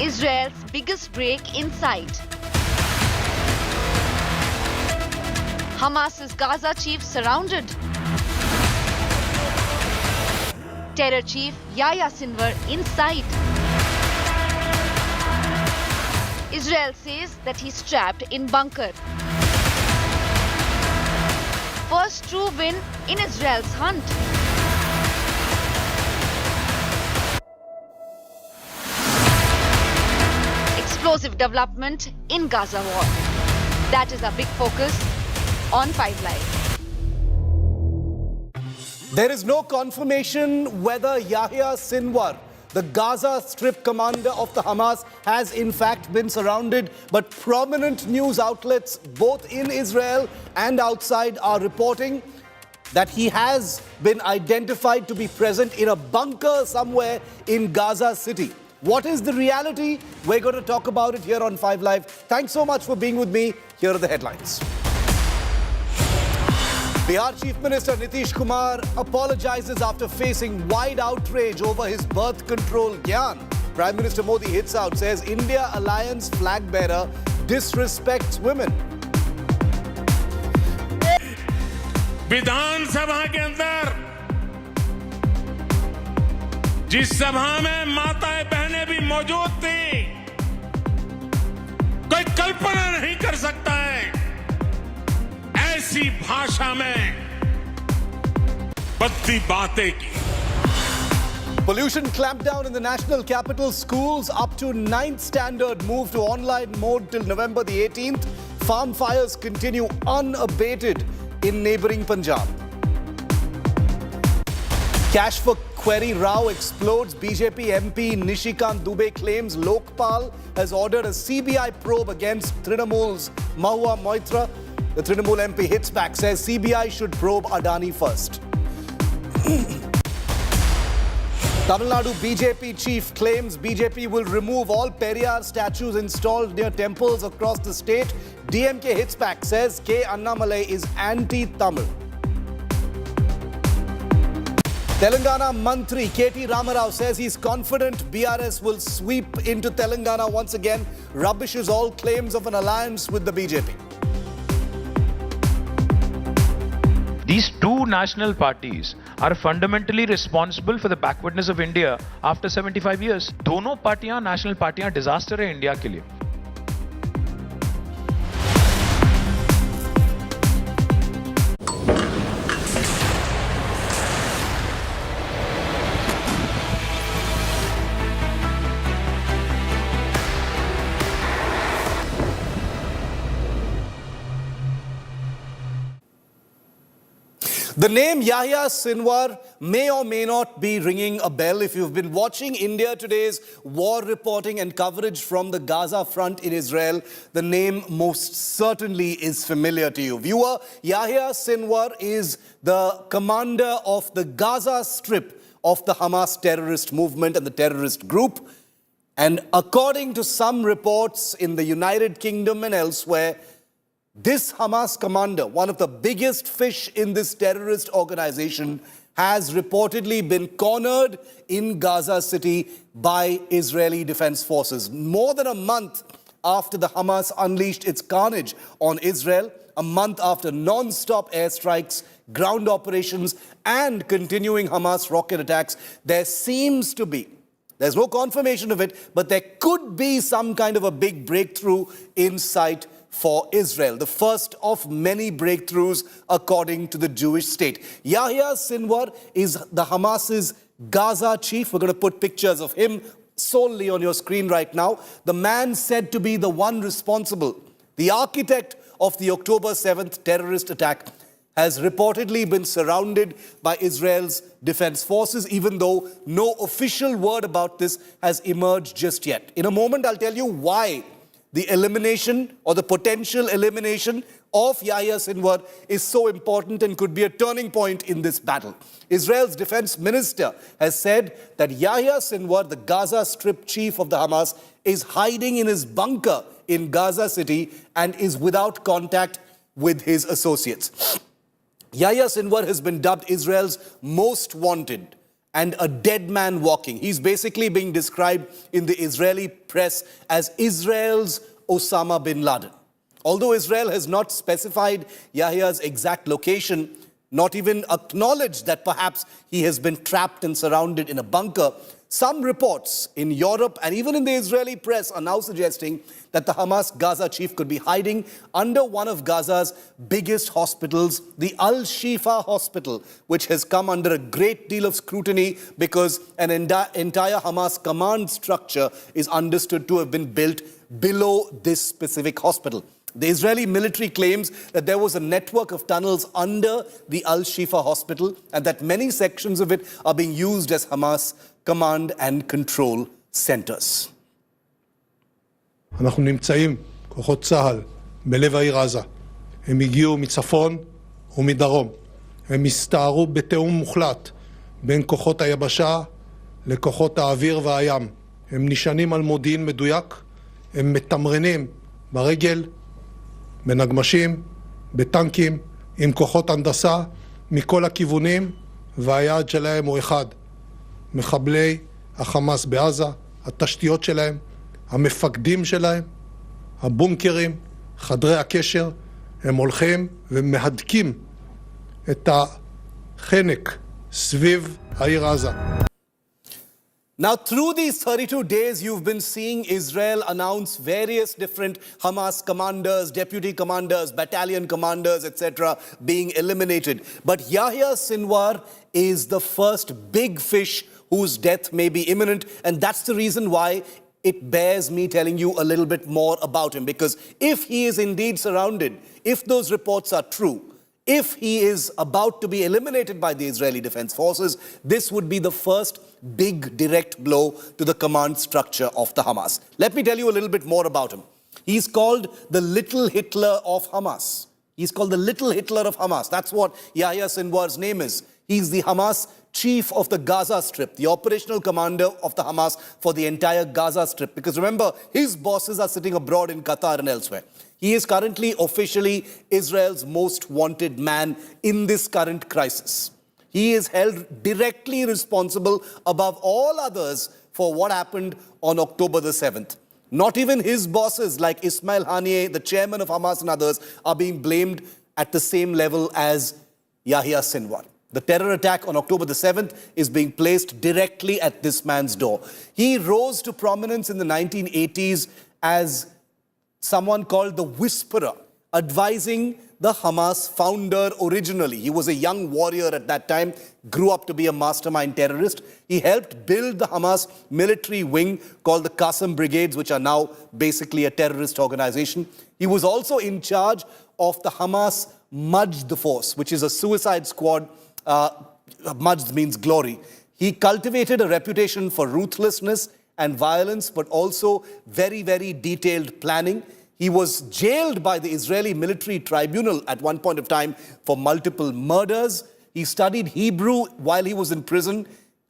Israel's biggest break in sight. Hamas's Gaza chief surrounded. Terror chief Yahya Sinar in sight. Israel says that he's trapped in bunker. First true win in Israel's hunt. Explosive development in Gaza war. That is our big focus on 5 Live. There is no confirmation whether Yahya Sinar, the Gaza Strip commander of the Hamas, has in fact been surrounded, but prominent news outlets both in Israel and outside are reporting that he has been identified to be present in a bunker somewhere in Gaza City. What is the reality? We're going to talk about it here on 5 Live. Thanks so much for being with me. Here are the headlines. Bihar Chief Minister Nitish Kumar apologizes after facing wide outrage over his birth control gyan. Prime Minister Modi hits out, says India Alliance flag bearer disrespects women. Vidhan Sabha के अंदर जिस सभा में माताएं बहनें भी मौजूद थी, कोई कल्पना नहीं कर सकता है ऐसी भाषा में बत्ती बातें की. Pollution clampdown in the national capital. Schools up to 9th standard move to online mode till November the 18th. Farm fires continue unabated in neighbouring Punjab. Cash for query row explodes. BJP MP Nishikant Dubey claims Lokpal has ordered a CBI probe against Trinamool's Mahua Moitra. The Trinamool MP hits back, says CBI should probe Adani first. Tamil Nadu BJP chief claims BJP will remove all Periyar statues installed near temples across the state. DMK hits back, says K. Annamalai is anti-Tamil. Telangana Mantri KT Ramarao says he's confident BRS will sweep into Telangana once again. Rubbishes all claims of an alliance with the BJP. These two national parties are fundamentally responsible for the backwardness of India after 75 years. दोनों पार्टियां national पार्टियां disaster है India के लिए. The name Yahya Sinar may or may not be ringing a bell. If you've been watching India Today's war reporting and coverage from the Gaza front in Israel, the name most certainly is familiar to you. Viewer, Yahya Sinar is the commander of the Gaza Strip of the Hamas terrorist movement and the terrorist group. And according to some reports in the United Kingdom and elsewhere, this Hamas commander, one of the biggest fish in this terrorist organization, has reportedly been cornered in Gaza City by Israeli Defence Forces. More than a month after the Hamas unleashed its carnage on Israel, a month after non-stop airstrikes, ground operations, and continuing Hamas rocket attacks, there seems to be, there's no confirmation of it, but there could be some kind of a big breakthrough in sight for Israel, the first of many breakthroughs according to the Jewish state. Yahya Sinar is the Hamas's Gaza chief. We're going to put pictures of him solely on your screen right now. The man said to be the one responsible, the architect of the October 7th terrorist attack, has reportedly been surrounded by Israel's defense forces, even though no official word about this has emerged just yet. In a moment, I'll tell you why the elimination or the potential elimination of Yahya Sinar is so important and could be a turning point in this battle. Israel's defense minister has said that Yahya Sinar, the Gaza Strip chief of the Hamas, is hiding in his bunker in Gaza City and is without contact with his associates. Yahya Sinar has been dubbed Israel's most wanted and a dead man walking. He's basically being described in the Israeli press as Israel's Osama bin Laden. Although Israel has not specified Yahya's exact location, not even acknowledged that perhaps he has been trapped and surrounded in a bunker, some reports in Europe and even in the Israeli press are now suggesting that the Hamas Gaza chief could be hiding under one of Gaza's biggest hospitals, the Al-Shifa hospital, which has come under a great deal of scrutiny because an entire Hamas command structure is understood to have been built below this specific hospital. The Israeli military claims that there was a network of tunnels under the Al-Shifa hospital and that many sections of it are being used as Hamas command and control centers. אנחנו נמצאים, כוחות צה"ל, בלב העיר עזה. הם הגיעו מצפון ומדרום. הם הסתערו בתיאום מוחלט בין כוחות היבשה לכוחות האוויר והים. הם נשענים על מודיעין מדויק, הם מתמרנים ברגל, בנגמשים, בטנקים, עם כוחות הנדסה מכל הכיוונים, והיעד שלהם הוא אחד. מחבלי החמאס בעזה, התשתיות שלהם, המפקדים שלהם, הבונקרים, חדרי הקשר, הם הולכים ומהדקים את החנק סביב העיר עזה. Now, through these 32 days, you've been seeing Israel announce various different Hamas commanders, deputy commanders, battalion commanders, etc. being eliminated. But Yahya Sinwar is the first big fish whose death may be imminent. And that's the reason why it bears me telling you a little bit more about him. Because if he is indeed surrounded, if those reports are true, if he is about to be eliminated by the Israeli Defense Forces, this would be the first big direct blow to the command structure of the Hamas. Let me tell you a little bit more about him. He's called the Little Hitler of Hamas. He's called the Little Hitler of Hamas. That's what Yahya Sinwar's name is. He's the Hamas chief of the Gaza Strip, the operational commander of the Hamas for the entire Gaza Strip. Because remember, his bosses are sitting abroad in Qatar and elsewhere. He is currently officially Israel's most wanted man in this current crisis. He is held directly responsible above all others for what happened on October the 7th. Not even his bosses like Ismail Haniyeh, the chairman of Hamas and others, are being blamed at the same level as Yahya Sinwar. The terror attack on October the 7th is being placed directly at this man's door. He rose to prominence in the 1980s as someone called the Whisperer, advising the Hamas founder originally. He was a young warrior at that time, grew up to be a mastermind terrorist. He helped build the Hamas military wing called the Qassam Brigades, which are now basically a terrorist organization. He was also in charge of the Hamas Majd force, which is a suicide squad. Majd means glory. He cultivated a reputation for ruthlessness and violence, but also very, very detailed planning. He was jailed by the Israeli military tribunal at one point of time for multiple murders. He studied Hebrew while he was in prison,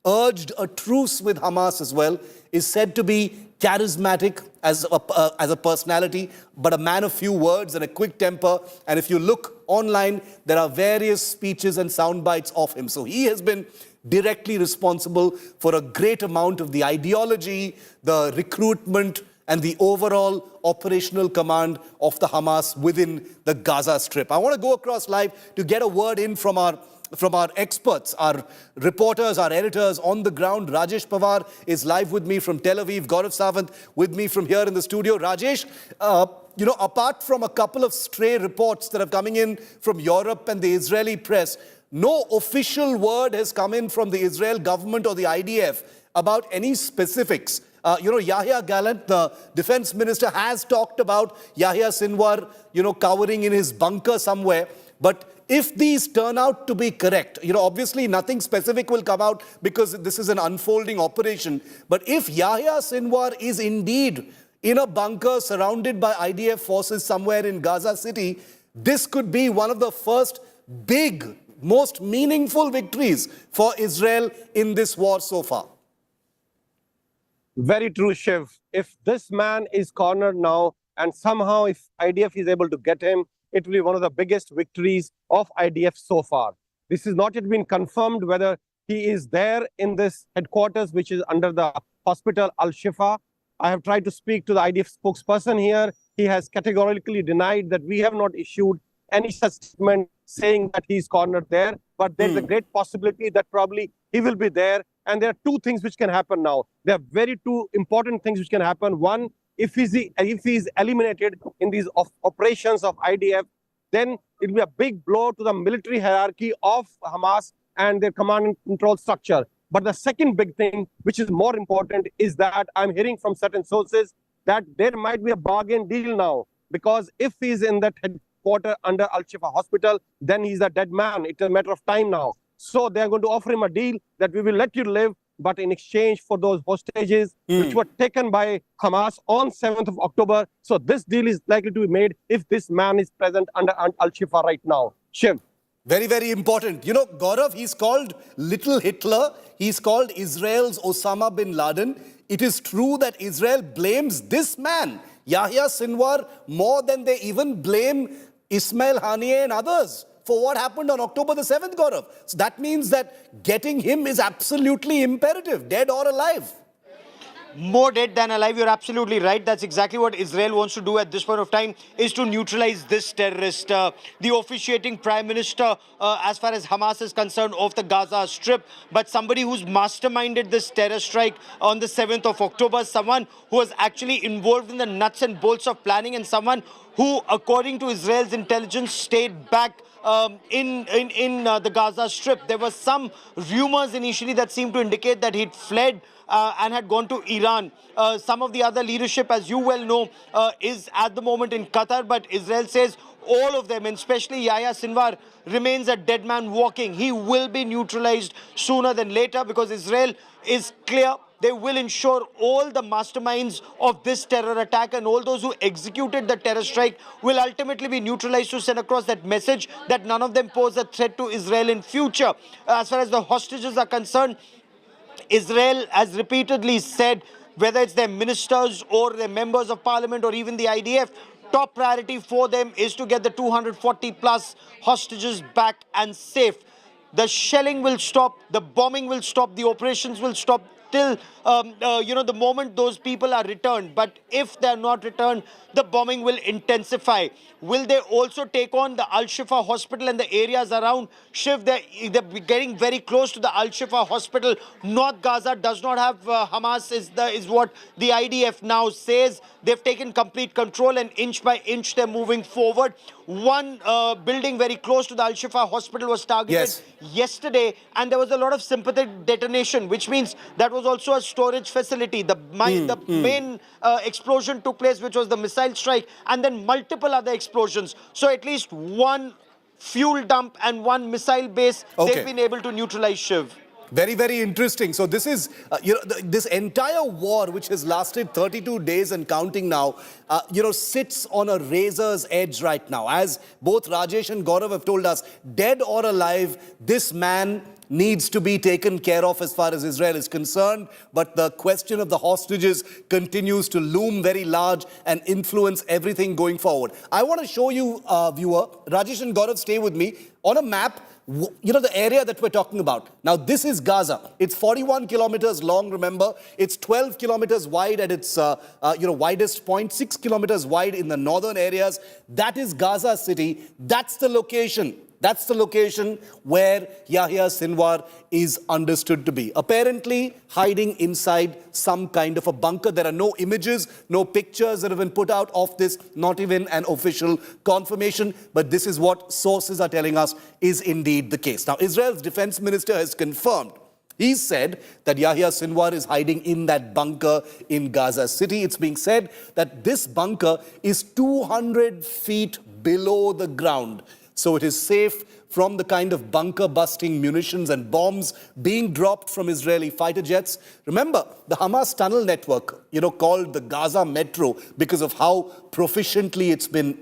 urged a truce with Hamas as well, is said to be charismatic as a personality, but a man of few words and a quick temper. And if you look online, there are various speeches and sound bites of him. So he has been directly responsible for a great amount of the ideology, the recruitment, and the overall operational command of the Hamas within the Gaza Strip. I want to go across live to get a word in from our experts, our reporters, our editors on the ground. Rajesh Pawar is live with me from Tel Aviv. Gaurav Sawant with me from here in the studio. Rajesh, apart from a couple of stray reports that are coming in from Europe and the Israeli press, no official word has come in from the Israel government or the IDF about any specifics. Yahya Gallant, the defense minister, has talked about Yahya Sinwar, cowering in his bunker somewhere. But if these turn out to be correct, obviously nothing specific will come out because this is an unfolding operation. But if Yahya Sinwar is indeed in a bunker surrounded by IDF forces somewhere in Gaza City, this could be one of the first big, most meaningful victories for Israel in this war so far. Very true, Shiv. If this man is cornered now and somehow if IDF is able to get him, it will be one of the biggest victories of IDF so far. This has not yet been confirmed whether He is there in this headquarters, which is under the hospital Al-Shifa. I have tried to speak to the IDF spokesperson here. He has categorically denied that we have not issued any such statement saying that he's cornered there. But there's a great possibility that probably he will be there. And there are two things which can happen now. There are two important things which can happen. One, if he's eliminated in these operations of IDF, then it will be a big blow to the military hierarchy of Hamas and their command and control structure. But the second big thing, which is more important, is that I'm hearing from certain sources that there might be a bargain deal now. Because if he's in that headquarters under Al-Shifa hospital, then he's a dead man. It's a matter of time now. So they're going to offer him a deal that we will let you live, but in exchange for those hostages which were taken by Hamas on 7th of October. So this deal is likely to be made if this man is present under Al-Shifa right now. Shiv. Very, very important. You know, Gaurav, he's called Little Hitler. He's called Israel's Osama bin Laden. It is true that Israel blames this man, Yahya Sinwar, more than they even blame Ismail Haniyeh and others for what happened on October the 7th, Gaurav. So that means that getting him is absolutely imperative, dead or alive. More dead than alive, you're absolutely right. That's exactly what Israel wants to do at this point of time, is to neutralize this terrorist. The officiating prime minister, as far as Hamas is concerned, of the Gaza Strip, but somebody who's masterminded this terror strike on the 7th of October, someone who was actually involved in the nuts and bolts of planning, and someone who, according to Israel's intelligence, stayed back in the Gaza Strip. There were some rumors initially that seemed to indicate that he'd fled and had gone to Iran. Some of the other leadership, as you well know, is at the moment in Qatar, but Israel says all of them, and especially Yahya Sinwar, remains a dead man walking. He will be neutralized sooner than later, because Israel is clear. They will ensure all the masterminds of this terror attack and all those who executed the terror strike will ultimately be neutralized, to send across that message that none of them pose a threat to Israel in future. As far as the hostages are concerned, Israel has repeatedly said, whether it's their ministers or their members of parliament or even the IDF, top priority for them is to get the 240 plus hostages back and safe. The shelling will stop, the bombing will stop, the operations will stop till the moment those people are returned. But if they're not returned, the bombing will intensify. Will they also take on the Al-Shifa hospital and the areas around? Shiv, they're getting very close to the Al-Shifa hospital. North Gaza does not have Hamas, is what the IDF now says. They've taken complete control, and inch by inch they're moving forward. One building very close to the Al-Shifa hospital was targeted yesterday, and there was a lot of sympathetic detonation, which means that was also a storage facility. The main explosion took place, which was the missile strike, and then multiple other explosions. So at least one fuel dump and one missile base they've been able to neutralize, Shiv. Very, very interesting. So this is, this entire war, which has lasted 32 days and counting now, sits on a razor's edge right now. As both Rajesh and Gaurav have told us, dead or alive, this man needs to be taken care of as far as Israel is concerned. But the question of the hostages continues to loom very large and influence everything going forward. I want to show you, viewer, Rajesh and Gaurav, stay with me, on a map, the area that we're talking about. Now, this is Gaza. It's 41 kilometers long, remember. It's 12 kilometers wide at its, widest point, 6 kilometers wide in the northern areas. That is Gaza City. That's the location. That's the location where Yahya Sinwar is understood to be. Apparently hiding inside some kind of a bunker. There are no images, no pictures that have been put out of this, not even an official confirmation. But this is what sources are telling us is indeed the case. Now, Israel's defense minister has confirmed. He said that Yahya Sinwar is hiding in that bunker in Gaza City. It's being said that this bunker is 200 feet below the ground. So it is safe from the kind of bunker-busting munitions and bombs being dropped from Israeli fighter jets. Remember, the Hamas tunnel network, called the Gaza Metro, because of how proficiently it's been,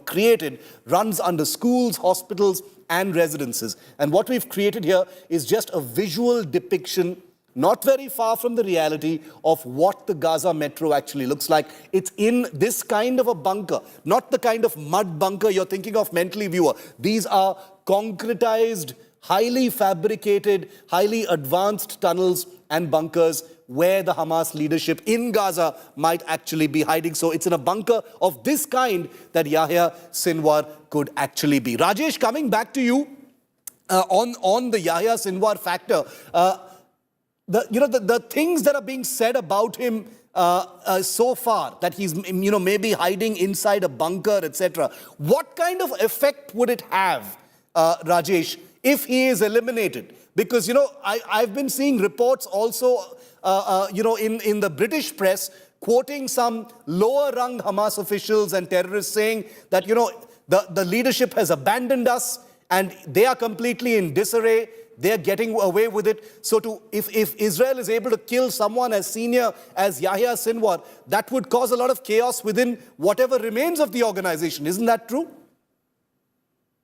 created, runs under schools, hospitals, and residences. And what we've created here is just a visual depiction, not very far from the reality, of what the Gaza Metro actually looks like. It's in this kind of a bunker, not the kind of mud bunker you're thinking of mentally, viewer. These are concretized highly fabricated, highly advanced tunnels and bunkers where the Hamas leadership in Gaza might actually be hiding. So it's in a bunker of this kind that Yahya Sinwar could actually be. Rajesh, coming back to you on the Yahya Sinwar factor, the things that are being said about him so far, that he's maybe hiding inside a bunker, etc. What kind of effect would it have, Rajesh, if he is eliminated? Because I've been seeing reports also in the British press quoting some lower rung Hamas officials and terrorists saying that the leadership has abandoned us and they are completely in disarray. They're getting away with it. So if Israel is able to kill someone as senior as Yahya Sinwar, that would cause a lot of chaos within whatever remains of the organization. Isn't that true?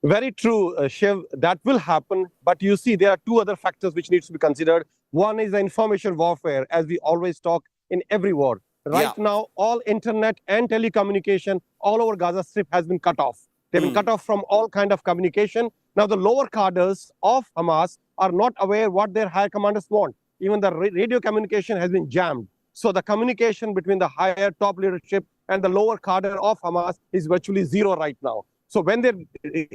Very true, Shiv. That will happen. But you see, there are two other factors which needs to be considered. One is the information warfare, as we always talk in every war. Right now, all internet and telecommunication all over Gaza Strip has been cut off. They've been cut off from all kind of communication. Now, the lower cadres of Hamas are not aware what their higher commanders want. Even the radio communication has been jammed. So the communication between the higher top leadership and the lower cadre of Hamas is virtually zero right now. So when they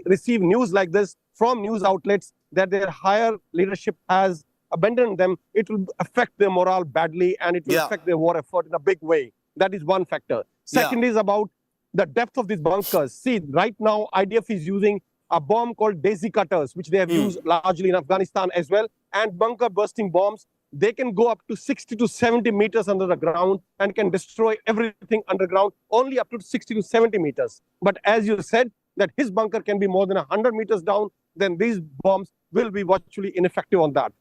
receive news like this from news outlets that their higher leadership has abandoned them, it will affect their morale badly and it will affect their war effort in a big way. That is one factor. Second is about the depth of these bunkers. See, right now, IDF is using a bomb called daisy cutters, which they have used largely in Afghanistan as well, and bunker bursting bombs. They can go up to 60 to 70 meters under the ground and can destroy everything underground, only up to 60 to 70 meters. But as you said, that his bunker can be more than 100 meters down, then these bombs will be virtually ineffective on that.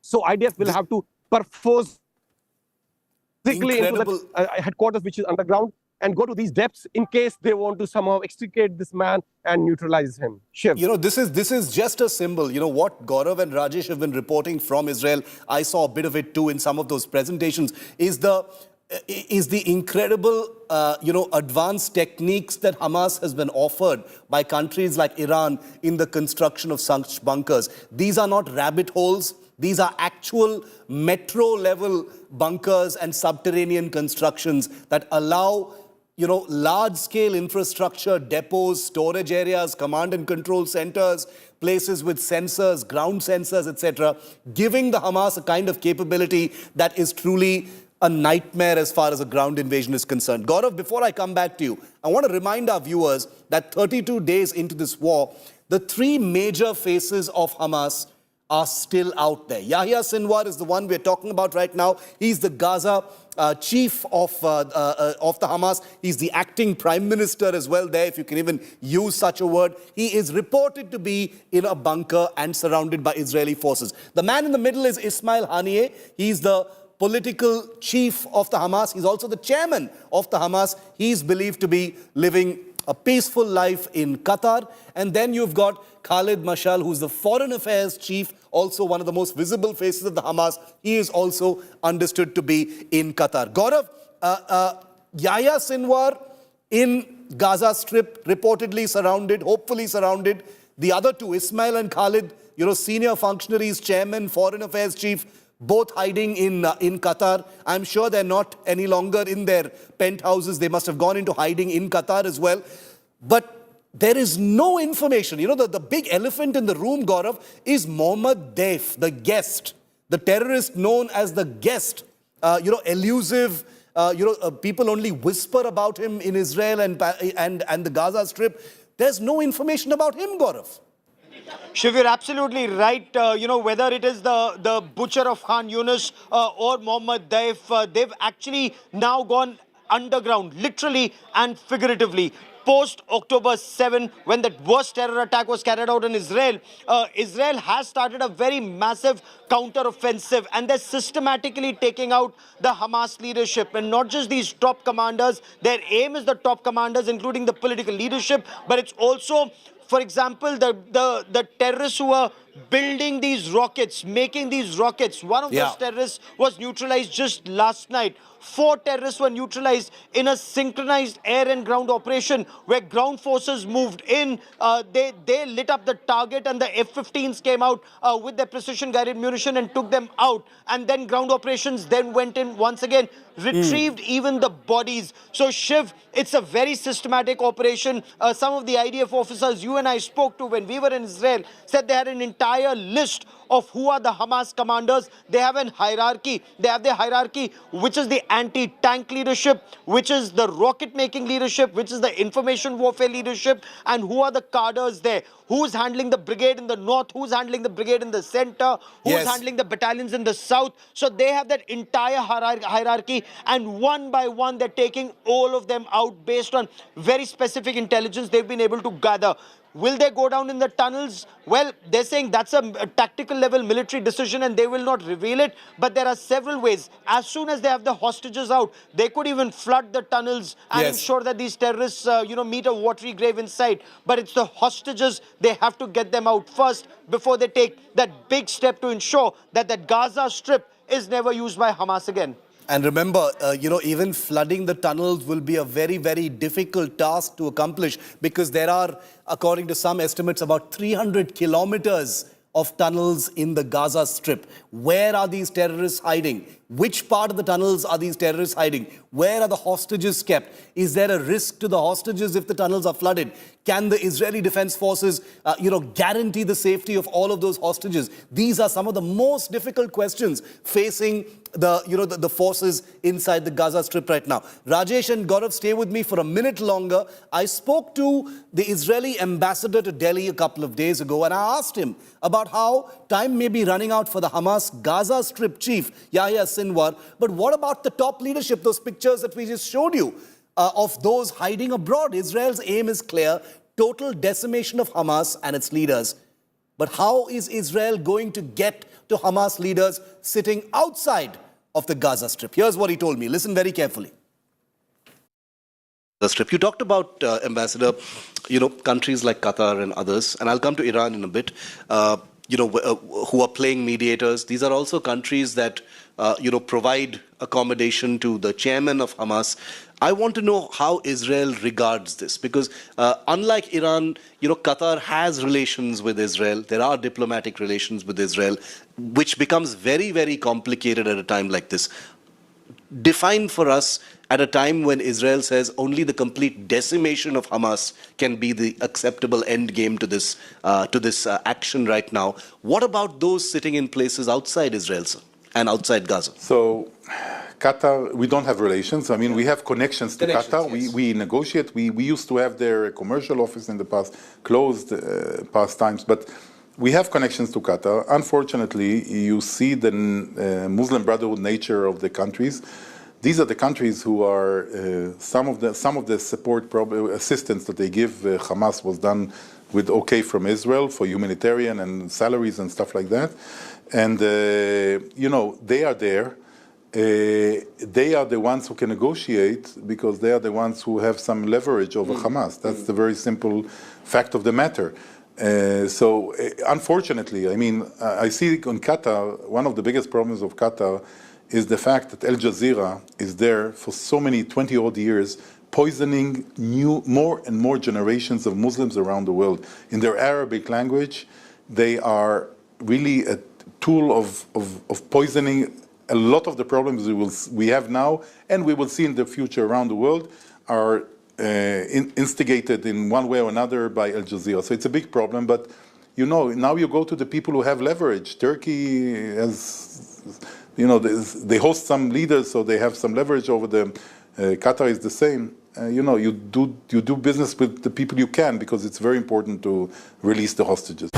So IDF will have to perforce physically into the headquarters, which is underground, and go to these depths in case they want to somehow extricate this man and neutralize him. Shiv. This is just a symbol. What Gaurav and Rajesh have been reporting from Israel, I saw a bit of it too in some of those presentations, is the incredible, advanced techniques that Hamas has been offered by countries like Iran in the construction of such bunkers. These are not rabbit holes. These are actual metro-level bunkers and subterranean constructions that allow large-scale infrastructure, depots, storage areas, command and control centers, places with sensors, ground sensors, etc., giving the Hamas a kind of capability that is truly a nightmare as far as a ground invasion is concerned. Gaurav, before I come back to you, I want to remind our viewers that 32 days into this war, the three major faces of Hamas are still out there. Yahya Sinwar is the one we're talking about right now. He's the Gaza chief of the Hamas. He's the acting prime minister as well there, if you can even use such a word. He is reported to be in a bunker and surrounded by Israeli forces. The man in the middle is Ismail Haniyeh. He's the political chief of the Hamas. He's also the chairman of the Hamas. He's believed to be living a peaceful life in Qatar. And then you've got Khalid Mashal, who's the foreign affairs chief, also one of the most visible faces of the Hamas. He is also understood to be in Qatar. Gaurav, Yahya Sinwar in Gaza Strip, reportedly surrounded, hopefully surrounded. The other two, Ismail and Khalid, senior functionaries, chairman, foreign affairs chief, both hiding in Qatar. I'm sure they're not any longer in their penthouses. They must have gone into hiding in Qatar as well. But there is no information. The big elephant in the room, Gaurav, is Mohammed Daif, the guest, the terrorist known as the guest. Elusive. People only whisper about him in Israel and the Gaza Strip. There's no information about him, Gaurav. Shiv, you're absolutely right. Whether it is the butcher of Khan Yunus or Mohammed Daif, they've actually now gone underground, literally and figuratively. Post-October 7, when that worst terror attack was carried out in Israel, Israel has started a very massive counter-offensive, and they're systematically taking out the Hamas leadership. And not just these top commanders, their aim is the top commanders, including the political leadership, but it's also, for example, the terrorists who were building these rockets, making these rockets. One of those terrorists was neutralized just last night. 4 terrorists were neutralized in a synchronized air and ground operation where ground forces moved in. They lit up the target, and the F-15s came out with their precision-guided munition and took them out. And then ground operations then went in once again, retrieved even the bodies. So, Shiv, it's a very systematic operation. Some of the IDF officers you and I spoke to when we were in Israel said they had an entire list of who are the Hamas commanders. They have a hierarchy. They have their hierarchy, which is the anti-tank leadership, which is the rocket-making leadership, which is the information warfare leadership, and who are the cadres there. Who's handling the brigade in the north? Who's handling the brigade in the center? Who's handling the battalions in the south? So they have that entire hierarchy, and one by one, they're taking all of them out based on very specific intelligence they've been able to gather. Will they go down in the tunnels? Well, they're saying that's a tactical level military decision and they will not reveal it. But there are several ways. As soon as they have the hostages out, they could even flood the tunnels and ensure that these terrorists, meet a watery grave inside. But it's the hostages. They have to get them out first before they take that big step to ensure that that Gaza Strip is never used by Hamas again. And remember, even flooding the tunnels will be a very, very difficult task to accomplish because there are, according to some estimates, about 300 kilometers of tunnels in the Gaza Strip. Where are these terrorists hiding? Which part of the tunnels are these terrorists hiding? Where are the hostages kept? Is there a risk to the hostages if the tunnels are flooded? Can the Israeli Defense Forces, guarantee the safety of all of those hostages? These are some of the most difficult questions facing the forces inside the Gaza Strip right now. Rajesh and Gaurav, stay with me for a minute longer. I spoke to the Israeli ambassador to Delhi a couple of days ago, and I asked him about how time may be running out for the Hamas Gaza Strip chief, Yahya Sinar. But what about the top leadership, those pictures that we just showed you of those hiding abroad? Israel's aim is clear, total decimation of Hamas and its leaders. But how is Israel going to get to Hamas leaders sitting outside of the Gaza Strip? Here's what he told me. Listen very carefully. The Strip. You talked about, Ambassador, countries like Qatar and others, and I'll come to Iran in a bit, who are playing mediators. These are also countries that, provide accommodation to the chairman of Hamas. I want to know how Israel regards this, because unlike Iran, Qatar has relations with Israel. There are diplomatic relations with Israel, which becomes very, very complicated at a time like this. Define for us, at a time when Israel says only the complete decimation of Hamas can be the acceptable end game to this action right now. What about those sitting in places outside Israel, sir, and outside Gaza? So, Qatar, we don't have relations. I mean, we have connections to Qatar. Yes. We negotiate. We used to have their commercial office in the past, closed past times, but we have connections to Qatar. Unfortunately, you see the Muslim Brotherhood nature of the countries. These are the countries who are some of the support assistance that they give Hamas was done with okay from Israel for humanitarian and salaries and stuff like that. And they are there. They are the ones who can negotiate because they are the ones who have some leverage over Hamas. That's the very simple fact of the matter. Unfortunately, I mean, I see in Qatar, one of the biggest problems of Qatar is the fact that Al Jazeera is there for so many 20-odd years, poisoning more and more generations of Muslims around the world. In their Arabic language, they are really a tool of poisoning. A lot of the problems we have now and we will see in the future around the world are instigated in one way or another by Al Jazeera. So it's a big problem, but now you go to the people who have leverage. Turkey has, they host some leaders, so they have some leverage over them. Qatar is the same. You do business with the people you can because it's very important to release the hostages.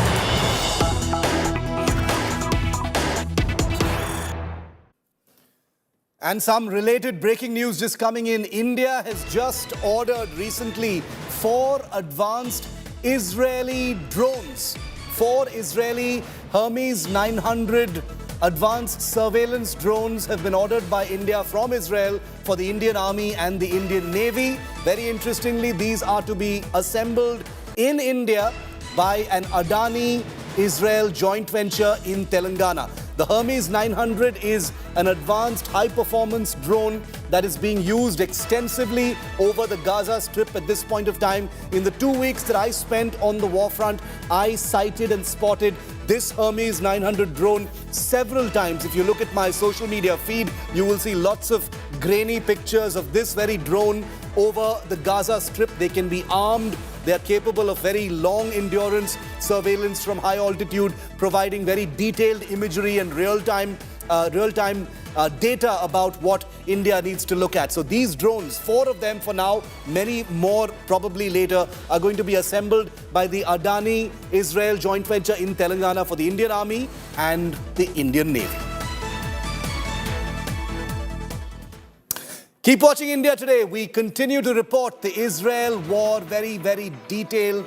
And some related breaking news just coming in. India has just ordered recently 4 advanced Israeli drones. 4 Israeli Hermes 900 advanced surveillance drones have been ordered by India from Israel for the Indian Army and the Indian Navy. Very interestingly, these are to be assembled in India by an Adani Israel joint venture in Telangana. The Hermes 900 is an advanced high-performance drone that is being used extensively over the Gaza Strip at this point of time. In the 2 weeks that I spent on the war front, I sighted and spotted this Hermes 900 drone several times. If you look at my social media feed, you will see lots of grainy pictures of this very drone over the Gaza Strip. They can be armed. They are capable of very long endurance surveillance from high altitude, providing very detailed imagery and real-time data about what India needs to look at. So these drones, 4 of them for now, many more probably later, are going to be assembled by the Adani Israel joint venture in Telangana for the Indian Army and the Indian Navy. Keep watching India Today. We continue to report the Israel war very detailed,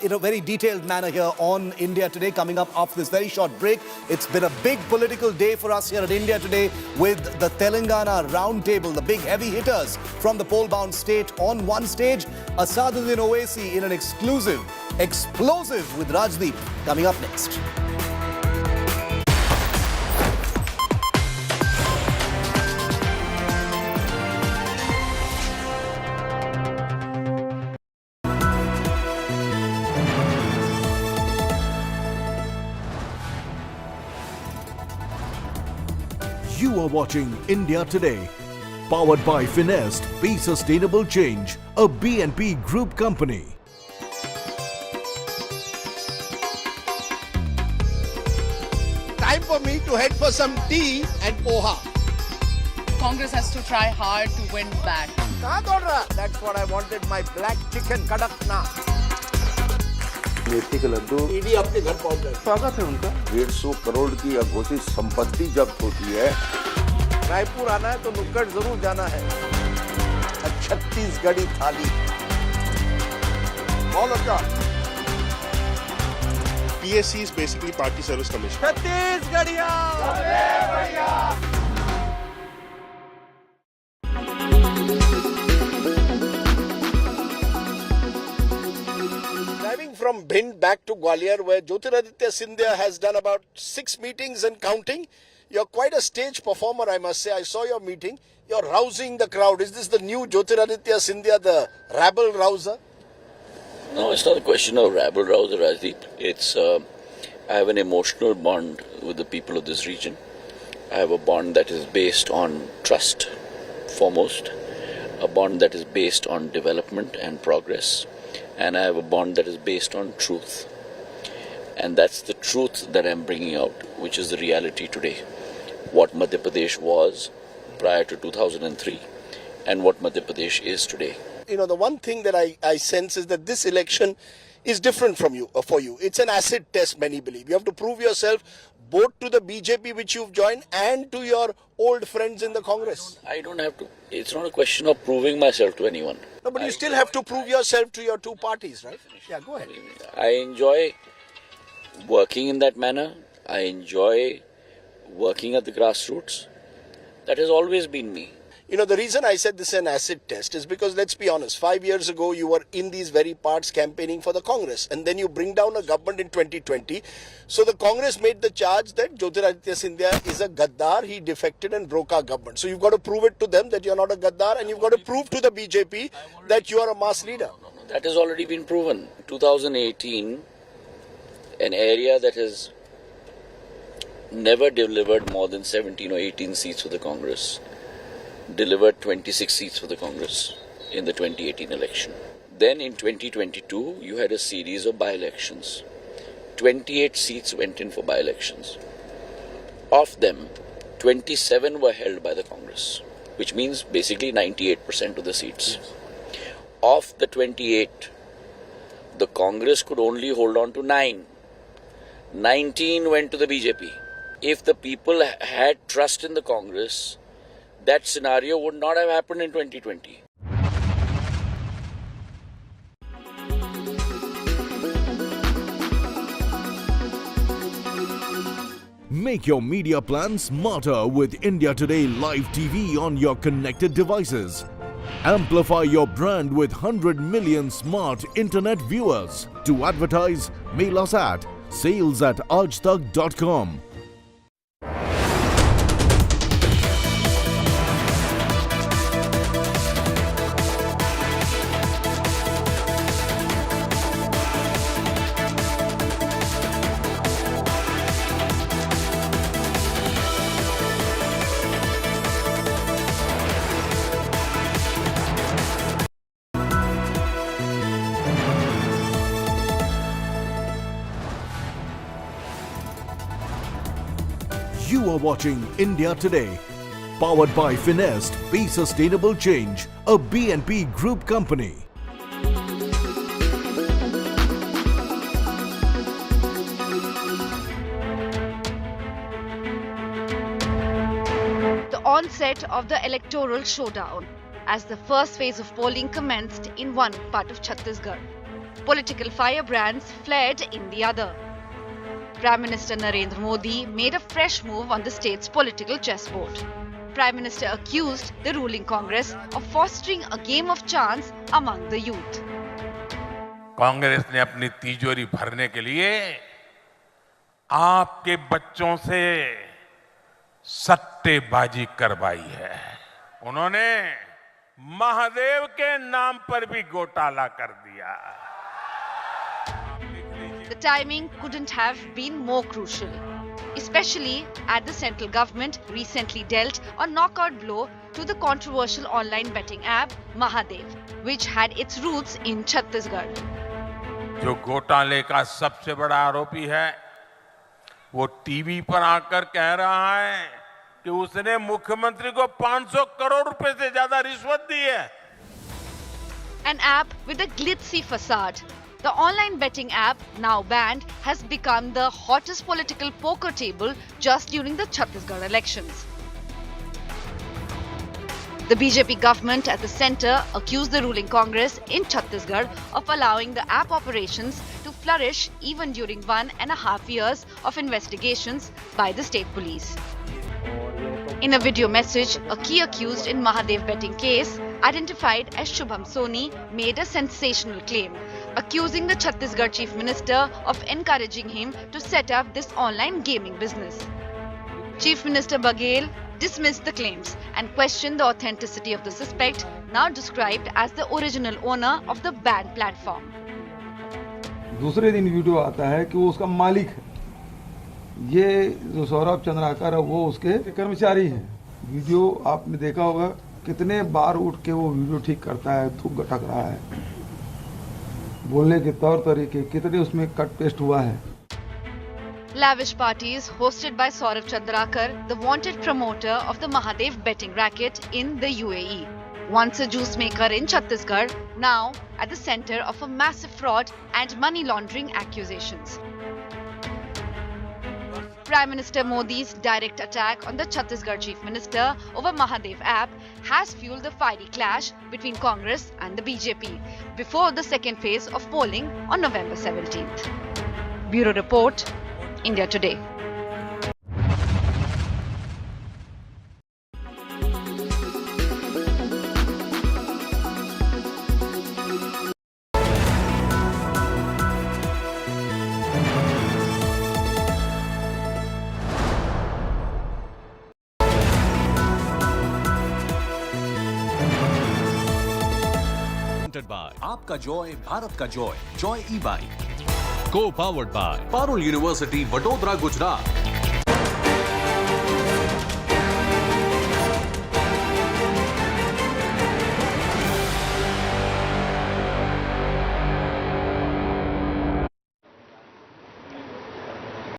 in a very detailed manner here on India Today. Coming up after this very short break, it's been a big political day for us here at India Today with the Telangana Roundtable, the big heavy hitters from the poll-bound state on one stage. Asaduddin Owaisi in an exclusive, explosive with Rajdeep coming up next. You are watching India Today, powered by Finest, Be Sustainable Change, a BNP Group company. Time for me to head for some tea and poha. Congress has to try hard to win back. That's what I wanted, my black chicken kadakna. मेथी का Laddu ED अपने घर पहुंच गए। स्वागत है उनका। 150 करोड़ की अघोषित संपत्ति जब्त होती है। रायपुर आना है तो नुक्कड़ जरूर जाना है। छत्तीसगढ़ी थाली। PSC is basically Party Service Commission. Chhattisgarhiya. Driving from Bhind back to Gwalior, where Jyotiraditya Scindia has done about 6 meetings and counting. You're quite a stage performer, I must say. I saw your meeting. You're rousing the crowd. Is this the new Jyotiraditya Scindia, the rabble rouser? No, it's not a question of rabble rouser, Rajdeep. It's I have an emotional bond with the people of this region. I have a bond that is based on trust, foremost. A bond that is based on development and progress. And I have a bond that is based on truth. And that's the truth that I'm bringing out, which is the reality today. What Madhya Pradesh was prior to 2003 and what Madhya Pradesh is today. You know, the one thing that I sense is that this election is different from you, for you. It's an acid test, many believe. You have to prove yourself both to the BJP which you've joined and to your old friends in the Congress. I don't have to. It's not a question of proving myself to anyone. No, but you still have to prove yourself to your two parties, right? Yeah, go ahead. I enjoy working in that manner. I enjoy working at the grassroots. That has always been me. You know, the reason I said this is an acid test is because, let's be honest, 5 years ago you were in these very parts campaigning for the Congress, and then you bring down a government in 2020. So the Congress made the charge that Jyotiraditya Scindia is a Gaddar, he defected and broke our government. So you've got to prove it to them that you're not a Gaddar, and you've got to prove to the BJP that you are a mass leader. That has already been proven. 2018, an area that has never delivered more than 17 or 18 seats for the Congress, delivered 26 seats for the Congress in the 2018 election. Then in 2022, you had a series of by-elections. 28 seats went in for by-elections. Of them, 27 were held by the Congress, which means basically 98% of the seats. Yes. Of the 28, the Congress could only hold on to 9. 19 went to the BJP. If the people had trust in the Congress, that scenario would not have happened in 2020. Make your media plan smarter with India Today Live TV on your connected devices. Amplify your brand with 100 million smart internet viewers. To advertise, mail us at sales@aajtak.com. You are watching India Today, powered by Finest, Be Sustainable Change, a BNP Group company. The onset of the electoral showdown as the first phase of polling commenced in one part of Chhattisgarh. Political firebrands flared in the other. Prime Minister Narendra Modi made a fresh move on the state's political chessboard. Prime Minister accused the ruling Congress of fostering a game of chance among the youth. Congress ने अपनी तिजोरी भरने के लिए आपके बच्चों से सट्टेबाजी करवाई है। उन्होंने महादेव के नाम पर भी घोटाला कर दिया। The timing couldn't have been more crucial, especially as the central government recently dealt a knockout blow to the controversial online betting app Mahadev, which had its roots in Chhattisgarh. जो घोटाले का सबसे बड़ा आरोपी है, वो टीवी पर आकर कह रहा है कि उसने मुख्यमंत्री को 500 करोड़ रुपए से ज्यादा रिश्वत दी है। An app with a glitzy facade. The online betting app, now banned, has become the hottest political poker table just during the Chhattisgarh elections. The BJP government at the centre accused the ruling Congress in Chhattisgarh of allowing the app operations to flourish even during 1.5 years of investigations by the state police. In a video message, a key accused in Mahadev betting case, identified as Shubham Soni, made a sensational claim, accusing the Chhattisgarh Chief Minister of encouraging him to set up this online gaming business. Chief Minister Baghel dismissed the claims and questioned the authenticity of the suspect, now described as the original owner of the banned platform. दूसरे दिन video आता है कि वो उसका मालिक है। ये जो सौरभ चंद्राकर है वो उसके कर्मचारी हैं। वीडियो आपने देखा होगा कितने बार उठ के वो वीडियो ठीक करता है, थूक गटक रहा है, बोलने के तौर तरीके कितने उसमें कट पेस्ट हुआ है। Lavish parties hosted by Saurav Chandrakar, the wanted promoter of the Mahadev betting racket in the UAE. Once a juice maker in Chhattisgarh, now at the centre of a massive fraud and money laundering accusations. Prime Minister Modi's direct attack on the Chhattisgarh Chief Minister over Mahadev app has fueled the fiery clash between Congress and the BJP before the second phase of polling on November 17th. Bureau Report, India Today. By आपका Joy Bharat का Joy ई bike को powered by Parul university Vadodara Gujarat